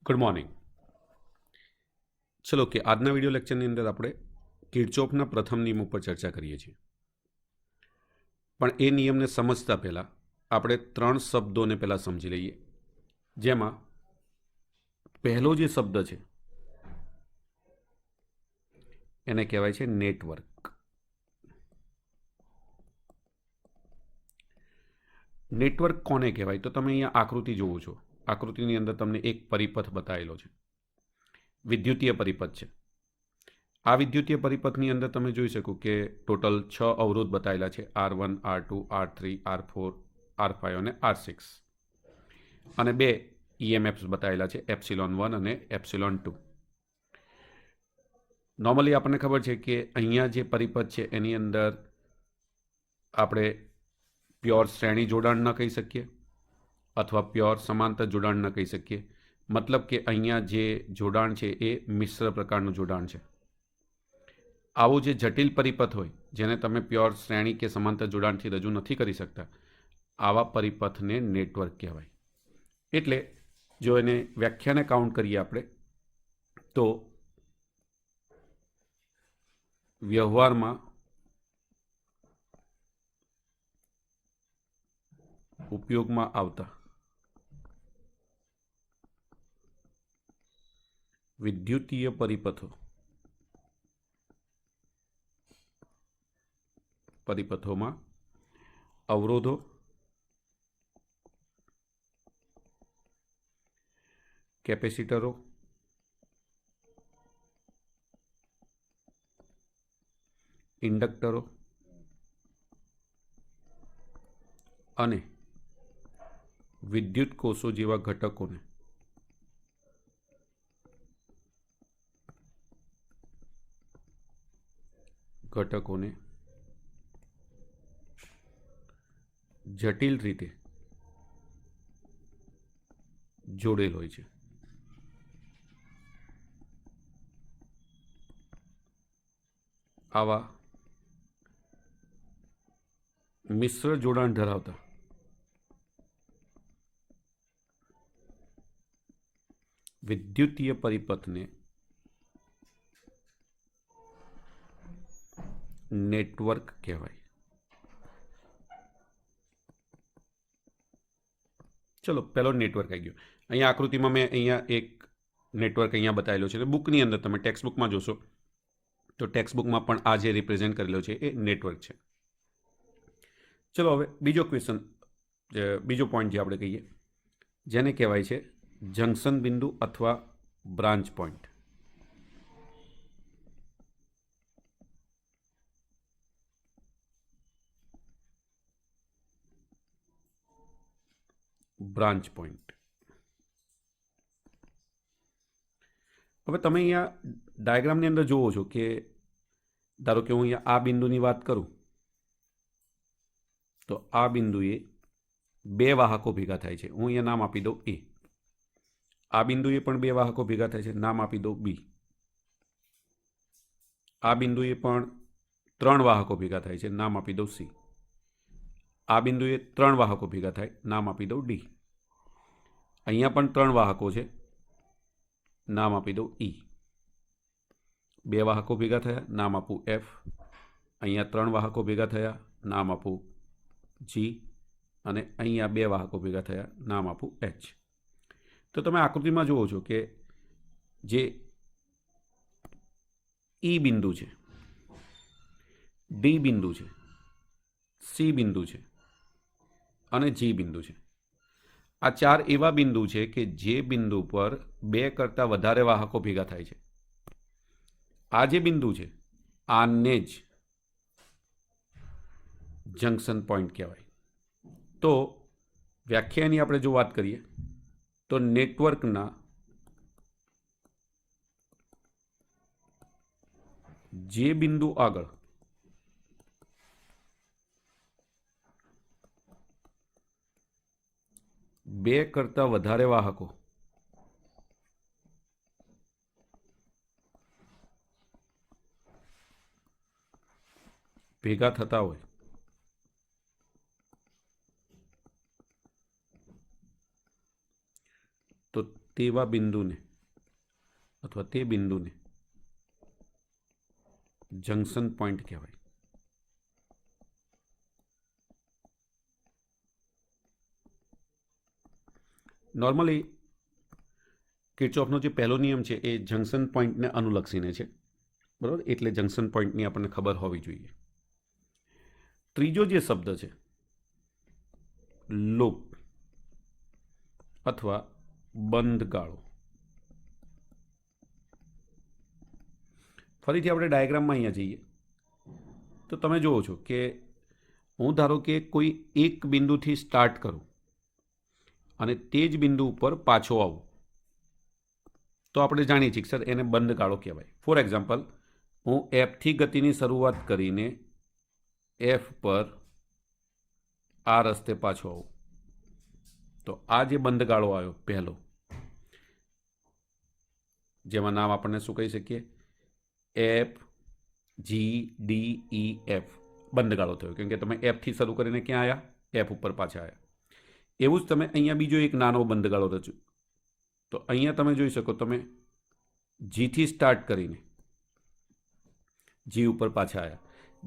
Good morning. ચલો કે આજના વિડીયો લેક્ચરની અંદર આપણે કિર્ચોફના પ્રથમ નિયમ ઉપર ચર્ચા કરીએ છીએ. પણ એ નિયમને સમજતા પહેલાં આપણે ત્રણ શબ્દોને પહેલાં સમજી લઈએ, જેમાં પહેલો જે શબ્દ છે એને કહેવાય છે નેટવર્ક. નેટવર્ક કોને કહેવાય? તો તમે અહીંયા આકૃતિ જુઓ છો. આકૃતિની અંદર તમને એક પરિપથ બતાવેલો છે, વિદ્યુતીય પરિપથ છે. આ વિદ્યુતીય પરિપથની અંદર તમે જોઈ શકો કે ટોટલ 6 અવરોધ બતાવેલા છે, R1, R2, R3, R4, R5 અને R6, અને 2 EMFs બતાવેલા છે, ε1 અને ε2. નોર્મલી આપણને ખબર છે કે અહીંયા જે પરિપથ છે એની અંદર આપણે પ્યોર શ્રેણી જોડાણ ન કહી શકીએ અથવા પ્યોર સમાંતર જોડાણ ન કહી શકીએ. મતલબ કે અહીંયા જે જોડાણ છે એ મિશ્ર પ્રકારનું જોડાણ છે. આવું જે જટિલ પરિપથ હોય જેને તમે પ્યોર શ્રેણી કે સમાંતર જોડાણથી રજૂ નથી કરી શકતા, આવા પરિપથને નેટવર્ક કહેવાય. એટલે જો એને વ્યાખ્યાને કાઉન્ટ કરીએ આપણે તો વ્યવહારમાં ઉપયોગમાં આવતા વિદ્યુતીય પરિપથોમાં અવરોધો, કેપેસિટરો, ઇન્ડક્ટરો અને વિદ્યુત કોષો જેવા ઘટકોને જટિલ રીતે જોડેલ હોય છે. આવા મિશ્ર જોડાણ ધરાવતા વિદ્યુતીય પરિપથને નેટવર્ક કહેવાય. ચલો, પહેલો નેટવર્ક આવી ગયો. અહીંયા આકૃતિમાં મેં અહીંયા એક નેટવર્ક અહીંયા બતાવેલો છે. બુકની અંદર તમે ટેક્સ્ટ બુકમાં જોશો તો ટેક્સ્ટ બુકમાં પણ આ જે રિપ્રેઝેન્ટ કરેલો છે એ નેટવર્ક છે. ચલો, હવે બીજો પોઈન્ટ જે આપણે કહીએ, જેને કહેવાય છે જંકશન બિંદુ અથવા બ્રાન્ચ પોઈન્ટ. Branch point. હવે તમે અહીંયા ડાયાગ્રામની અંદર જુઓ છો કે ધારો કે હું અહીંયા આ બિંદુની વાત કરું તો આ બિંદુએ બે વાહકો ભેગા થાય છે. હું અહીંયા નામ આપી દઉં A. આ બિંદુએ પણ બે વાહકો ભેગા થાય છે, નામ આપી દઉં B. આ બિંદુએ પણ 3 વાહકો ભેગા થાય છે, નામ આપી દઉં C. આ બિંદુએ 3 વાહકો ભેગા થાય, નામ આપી દઉં D. અહીંયા પણ 3 વાહકો છે, નામ આપી દઉં E. 2 વાહકો ભેગા થયા, નામ આપું F. અહીંયા 3 વાહકો ભેગા થયા, નામ આપું G. અને અહીંયા 2 વાહકો ભેગા થયા, નામ આપું H. તો તમે આકૃતિમાં જુઓ છો કે જે E બિંદુ છે, D બિંદુ છે, C બિંદુ છે અને G બિંદુ છે. આ 4 એવા બિંદુ છે કે જે બિંદુ પર 2 કરતાં વધારે વાહકો ભેગા થાય છે. આ જે બિંદુ છે આને જ જંકશન પોઈન્ટ કહેવાય. તો વ્યાખ્યાની આપણે જો વાત કરીએ તો નેટવર્કના જે બિંદુ આગળ બે કરતાં વધારે વાહકો ભેગા થતા હોય તો તેવા બિંદુને અથવા તે બિંદુને જંક્શન પોઈન્ટ કહેવાય. નોર્મલી કિર્ચોફનો જે પહેલો નિયમ છે એ જંક્શન પોઈન્ટને અનુલક્ષીને છે, બરાબર? એટલે જંક્શન પોઈન્ટની આપણને ખબર હોવી જોઈએ. ત્રીજો જે શબ્દ છે લૂપ અથવા બંધ ગાળો. ફરીથી આપણે ડાયાગ્રામમાં અહીંયા જઈએ તો તમે જુઓ છો કે હું ધારો કે કોઈ એક બિંદુથી સ્ટાર્ટ કરું અને તે જ બિંદુ ઉપર પાછો આવું તો આપણે જાણીએ છીએ કે સર એને બંધ ગાળો કહેવાય. ફોર એક્ઝામ્પલ, હું એફથી ગતિની શરૂઆત કરીને એફ પર આ રસ્તે પાછો આવું તો આ જે બંધ ગાળો આવ્યો પહેલો, જેમાં નામ આપણને શું કહી શકીએ? F G D E F બંધ ગાળો થયો, કેમ કે તમે એફથી શરૂ કરીને ક્યાં આવ્યા? એફ ઉપર પાછા આવ્યા. એવું જ તમે અહીંયા બીજો એક નાનો બંધ ગાળો રચ્યો તો અહીંયા તમે જોઈ શકો, તમે જીથી સ્ટાર્ટ કરીને જી ઉપર પાછા આવ્યા.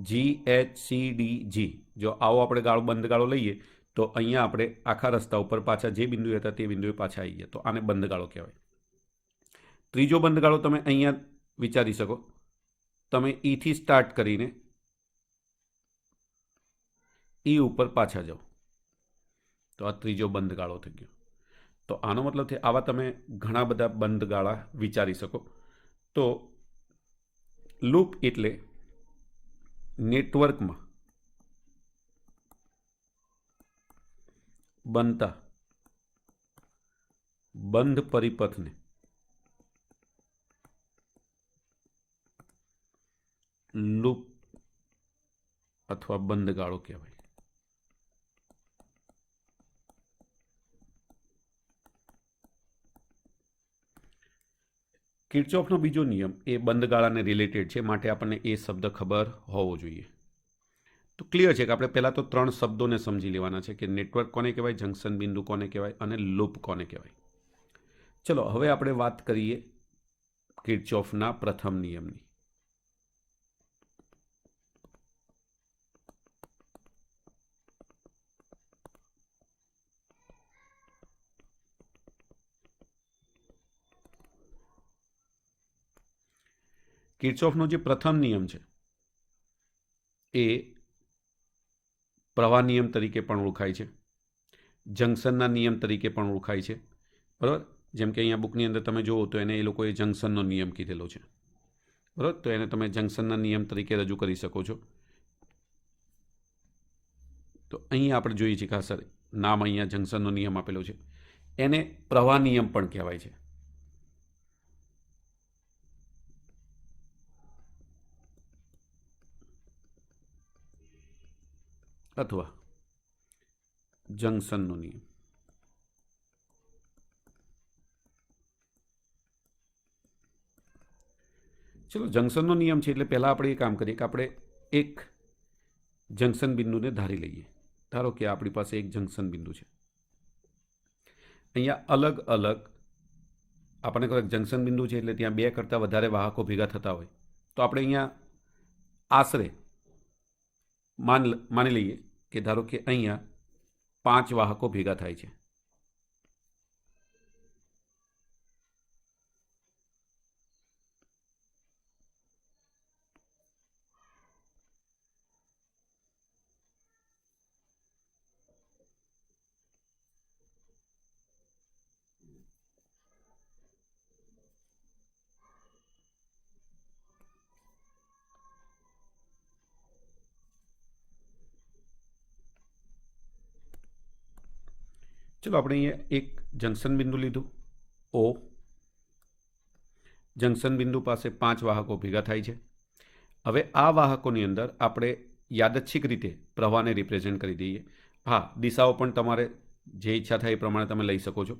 GHCD G, જો આવો આપણે ગાળો બંધ ગાળો લઈએ તો અહીંયા આપણે આખા રસ્તા ઉપર પાછા જે બિંદુએ હતા તે બિંદુએ પાછા આવી ગયા, તો આને બંધ ગાળો કહેવાય. ત્રીજો બંધ ગાળો તમે અહીંયા વિચારી શકો, તમે ઈથી સ્ટાર્ટ કરીને ઈ ઉપર પાછા જાઓ તો આ ત્રીજો બંધ ગાળો થઈ ગયો. તો આનો મતલબ છે આવા તમે ઘણા બધા બંધ ગાળા વિચારી શકો. તો લૂપ એટલે નેટવર્કમાં બનતા બંધ પરિપથને લૂપ અથવા બંધ ગાળો કહેવાય. કિર્ચોફનો બીજો નિયમ એ બંધ ગાળાને રિલેટેડ છે, માટે આપણને એ શબ્દ ખબર હોવો જોઈએ. તો ક્લિયર છે કે આપણે પહેલાં તો ત્રણ શબ્દોને સમજી લેવાના છે કે નેટવર્ક કોને કહેવાય, જંક્શન બિંદુ કોને કહેવાય અને લૂપ કોને કહેવાય. ચલો હવે આપણે વાત કરીએ કિર્ચોફના પ્રથમ નિયમની. કિર્ચોફનો જે પ્રથમ નિયમ છે એ પ્રવાહ નિયમ તરીકે પણ ઓળખાય છે, જંક્શનના નિયમ તરીકે પણ ઓળખાય છે, બરાબર? જેમ કે અહીંયા બુકની અંદર તમે જુઓ તો એને એ લોકોએ જંક્શનનો નિયમ કીધેલો છે, બરાબર? તો એને તમે જંક્શનના નિયમ તરીકે રજૂ કરી શકો છો. તો અહીંયા આપણે જોઈએ છીએ ખાસ નામ અહીંયા જંક્શનનો નિયમ આપેલો છે, એને પ્રવાહ નિયમ પણ કહેવાય છે. અથવા જંક્શનનો નિયમ. ચલો જંક્શનનો નિયમ છે એટલે પહેલાં આપણે એ કામ કરીએ કે આપણે એક જંક્શન બિંદુને ધારી લઈએ. ધારો કે આપણી પાસે એક જંક્શન બિંદુ છે, અહીંયા અલગ અલગ આપણને કહે જંક્શન બિંદુ છે એટલે ત્યાં બે કરતાં વધારે વાહકો ભેગા થતા હોય તો આપણે અહીંયા આશરે માની લઈએ કે ધારો કે અહીંયા 5 વાહકો ભેગા થાય છે. ચલો આપણે અહીંયા એક જંક્શન બિંદુ લીધું O. જંક્શન બિંદુ પાસે 5 વાહકો ભેગા થાય છે. હવે આ વાહકોની અંદર આપણે યાદચ્છિક રીતે પ્રવાહને રિપ્રેઝેન્ટ કરી દઈએ. હા, દિશાઓ પણ તમારે જે ઈચ્છા થાય એ પ્રમાણે તમે લઈ શકો છો.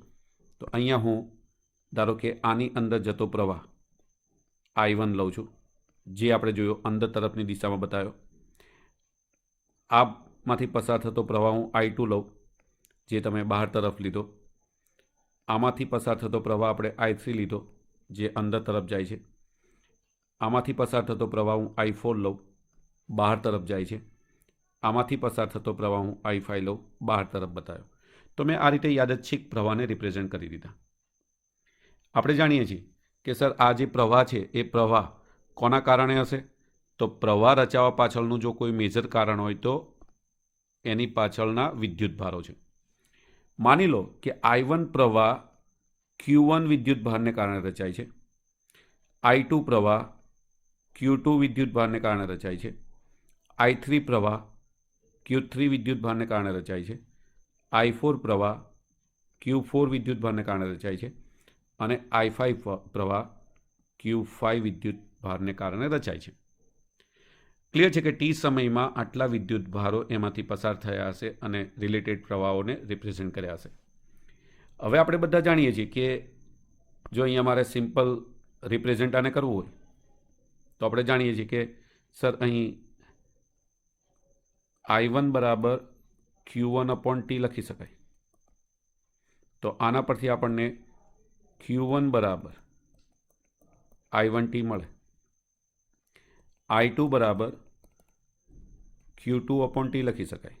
તો અહીંયા હું ધારો કે આની અંદર જતો પ્રવાહ I1 લઉં છું, જે આપણે જોયો અંદર તરફની દિશામાં બતાવ્યો. આમાંથી પસાર થતો પ્રવાહ હું I2 લઉં, જે તમે બહાર તરફ લીધો. આમાંથી પસાર થતો પ્રવાહ આપણે I3 લીધો, જે અંદર તરફ જાય છે. આમાંથી પસાર થતો પ્રવાહ હું I4 લઉં, બહાર તરફ જાય છે. આમાંથી પસાર થતો પ્રવાહ હું I5 લઉં, બહાર તરફ બતાવ્યો. તો મેં આ રીતે યાદચ્છિક પ્રવાહને રિપ્રેઝેન્ટ કરી દીધા. આપણે જાણીએ છીએ કે સર આ જે પ્રવાહ છે એ પ્રવાહ કોના કારણે હશે? તો પ્રવાહ રચાવા પાછળનું જો કોઈ મેજર કારણ હોય તો એની પાછળના વિદ્યુતભારો છે. માની લો કે I1 પ્રવાહ Q1 વિદ્યુતભારને કારણે રચાય છે, I2 પ્રવાહ Q2 વિદ્યુતભારને કારણે રચાય છે, I3 પ્રવાહ Q3 વિદ્યુતભારને કારણે રચાય છે, I4 પ્રવાહ Q4 વિદ્યુતભારને કારણે રચાય છે અને I5 પ્રવાહ Q5 વિદ્યુતભારને કારણે રચાય છે. ક્લિયર છે કે ટી સમયમાં આટલા વિદ્યુતભારો એમાંથી પસાર થયા હશે અને રિલેટેડ પ્રવાહોને રિપ્રેઝેન્ટ કર્યા હશે. હવે આપણે બધા જાણીએ છીએ કે જો અહીંયા મારે સિમ્પલ રિપ્રેઝેન્ટ આને કરવું હોય તો આપણે જાણીએ છીએ કે સર અહીં I1 બરાબર Q1/T લખી શકાય. તો આના પરથી આપણને Q1 બરાબર I1T મળે. I2 બરાબર Q2/T લખી શકાય.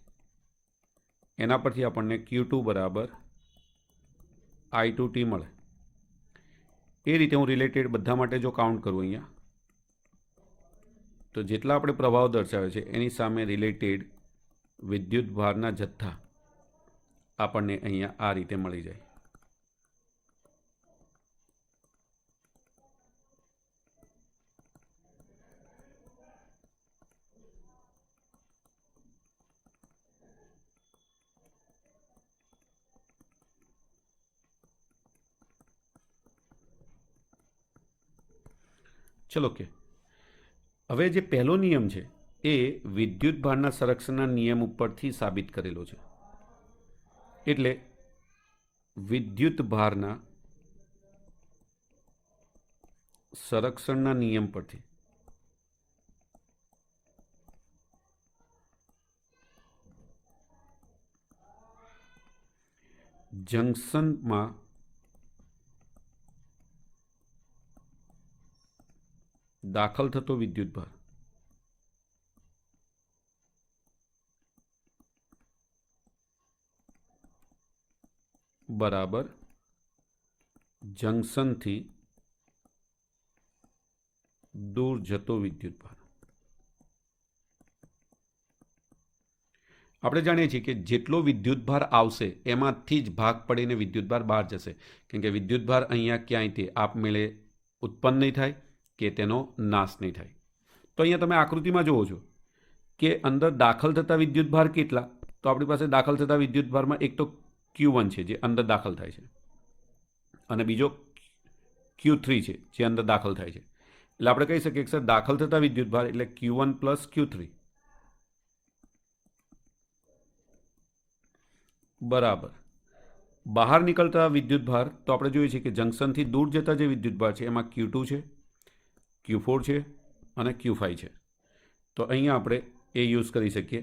એના પરથી આપણને Q2 બરાબર I2T મળે. એ રીતે હું રિલેટેડ બધા માટે જો કાઉન્ટ કરું અહીંયા તો જેટલા આપણે પ્રવાહો દર્શાવે છે એની સામે રિલેટેડ વિદ્યુતભારના જથ્થા આપણને અહીંયા આ રીતે મળી જાય. ચલો કે હવે જે પહેલો નિયમ છે એ વિદ્યુતભારના સંરક્ષણના નિયમ ઉપરથી સાબિત કરેલો છે. એટલે વિદ્યુતભારના સંરક્ષણના નિયમ પરથી જંકશનમાં દાખલ થતો વિદ્યુતભાર બરાબર જંકશનથી દૂર જતો વિદ્યુતભાર. આપણે જાણીએ છીએ કે જેટલો વિદ્યુતભાર આવશે એમાંથી જ ભાગ પડીને વિદ્યુતભાર બહાર જશે, કેમ કે વિદ્યુતભાર અહીંયા ક્યાંયથી આપમેળે ઉત્પન્ન નહીં થાય કે તેનો નાશ નહીં થાય. તો અહીંયા તમે આકૃતિમાં જુઓ છો કે અંદર દાખલ થતા વિદ્યુતભાર કેટલા? તો આપણી પાસે દાખલ થતા વિદ્યુતભારમાં એક તો Q1 છે જે અંદર દાખલ થાય છે અને બીજો Q3 છે જે અંદર દાખલ થાય છે. એટલે આપણે કહી શકીએ કે સર દાખલ થતા વિદ્યુતભાર એટલે Q1 + Q3 બરાબર બહાર નીકળતા વિદ્યુતભાર. તો આપણે જોઈએ છીએ કે જંકશનથી દૂર જતા જે વિદ્યુતભાર છે એમાં Q2 છે, Q4 છે અને Q5 છે. તો અહીંયા આપણે એ યુઝ કરી શકીએ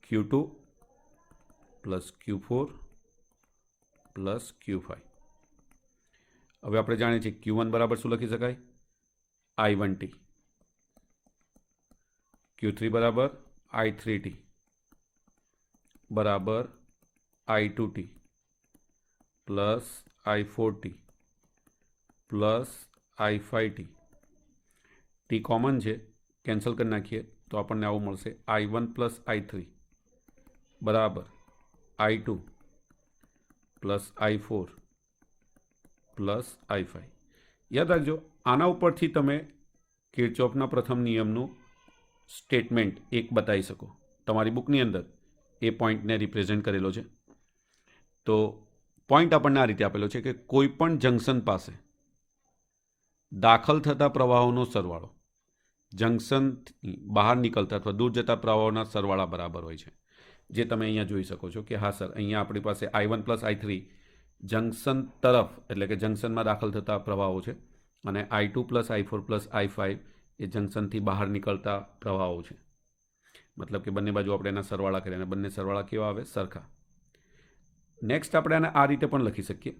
Q2 + Q4 + Q5. હવે આપણે જાણીએ છીએ Q1 બરાબર શું લખી શકાય? I1T. Q3 બરાબર I3T બરાબર I2T plus I4T plus I5T. T common છે, કેન્સલ કરી નાખીએ તો આપણને આવું મળશે I1 + I3 બરાબર I2 plus I4 plus I5. યાદ રાખજો આના ઉપરથી તમે કિર્ચોફના પ્રથમ નિયમનું સ્ટેટમેન્ટ એક બતાવી શકો. તમારી બુકની અંદર એ પોઈન્ટને રિપ્રેઝેન્ટ કરેલો છે. તો પોઈન્ટ આપણને આ રીતે આપેલો છે કે કોઈ પણ જંકશન પાસે દાખલ થતા પ્રવાહોનો સરવાળો જંકશનથી બહાર નીકળતા અથવા દૂર જતા પ્રવાહોના સરવાળા બરાબર હોય છે. જે તમે અહીંયા જોઈ શકો છો કે હા સર અહીંયા આપણી પાસે I1 + I3 જંકશન તરફ એટલે કે જંકશનમાં દાખલ થતા પ્રવાહો છે અને I2 + I4 + I5 એ જંકશનથી બહાર નીકળતા પ્રવાહો છે. મતલબ કે બંને બાજુ આપણે એના સરવાળા કરીએ અને બંને સરવાળા કેવા આવે? સરખા. નેક્સ્ટ આપણે આને આ રીતે પણ લખી શકીએ,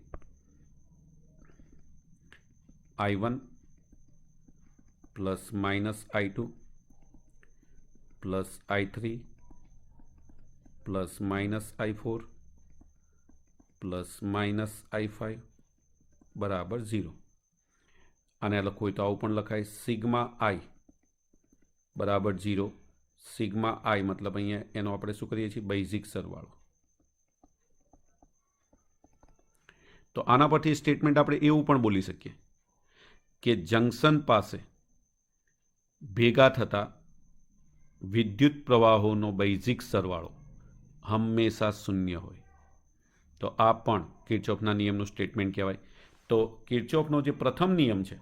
I1 plus minus I2 plus I3 plus minus I4 plus minus I5 બરાબર 0. આને લખવું હોય તો આવું પણ લખાય, સિગ્મા I બરાબર 0. સિગ્મા I મતલબ અહીંયા એનો આપણે શું કરીએ છીએ, બેઝિક સરવાળો. તો આના પરથી સ્ટેટમેન્ટ આપણે એવું પણ બોલી શકીએ કે જંકશન પાસે ભેગા થતા વિદ્યુત પ્રવાહોનો બેઝિક સરવાળો હંમેશા શૂન્ય હોય. તો આ પણ કિર્ચોફના નિયમનું સ્ટેટમેન્ટ કહેવાય. તો કિર્ચોફનો જે પ્રથમ નિયમ છે,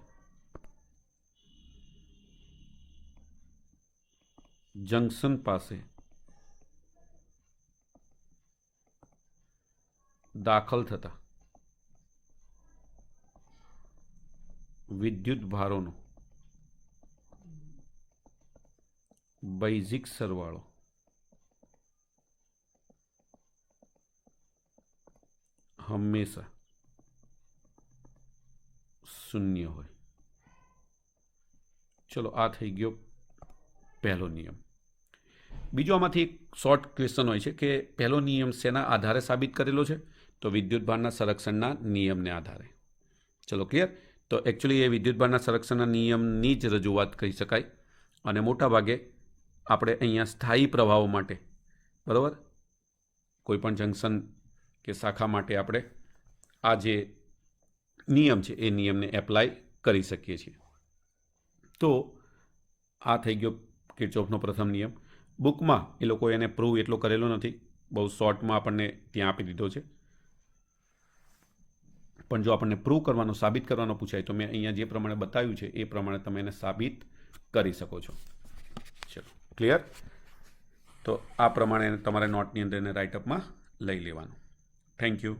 જંકશન પાસે દાખલ થતા વિદ્યુત ભારોનો બેઝિક સરવાળો હંમેશા શૂન્ય હોય. ચલો, આ થઈ ગયો પહેલો નિયમ. બીજો આમાંથી એક શોર્ટ ક્વેશ્ચન હોય છે કે પહેલો નિયમ શેના આધારે સાબિત કરેલો છે, તો વિદ્યુતભારના સંરક્ષણના નિયમને આધારે. ચલો, ક્લિયર. તો એકચ્યુઅલી એ વિદ્યુતભારના સંરક્ષણના નિયમની જ રજૂઆત કહી શકાય. અને મોટા ભાગે આપણે અહીંયા સ્થાયી પ્રવાહો માટે, બરાબર, કોઈપણ જંકશન કે શાખા માટે આપણે આ જે નિયમ છે એ નિયમને એપ્લાય કરી શકીએ છીએ. તો આ થઈ ગયો કિર્ચોફનો પ્રથમ નિયમ. બુકમાં એ લોકો એને પ્રૂવ એટલો કરેલો નથી, બહુ શોર્ટમાં આપણને ત્યાં આપી દીધો છે. પણ જો આપણને પ્રૂવ કરવાનો, સાબિત કરવાનો પૂછાય તો મેં અહીંયા જે પ્રમાણે બતાવ્યું છે એ પ્રમાણે તમે એને સાબિત કરી શકો છો. ચલો, ક્લિયર. તો આ પ્રમાણે તમારે નોટની અંદર એને રાઇટઅપમાં લઈ લેવાનું. Thank you.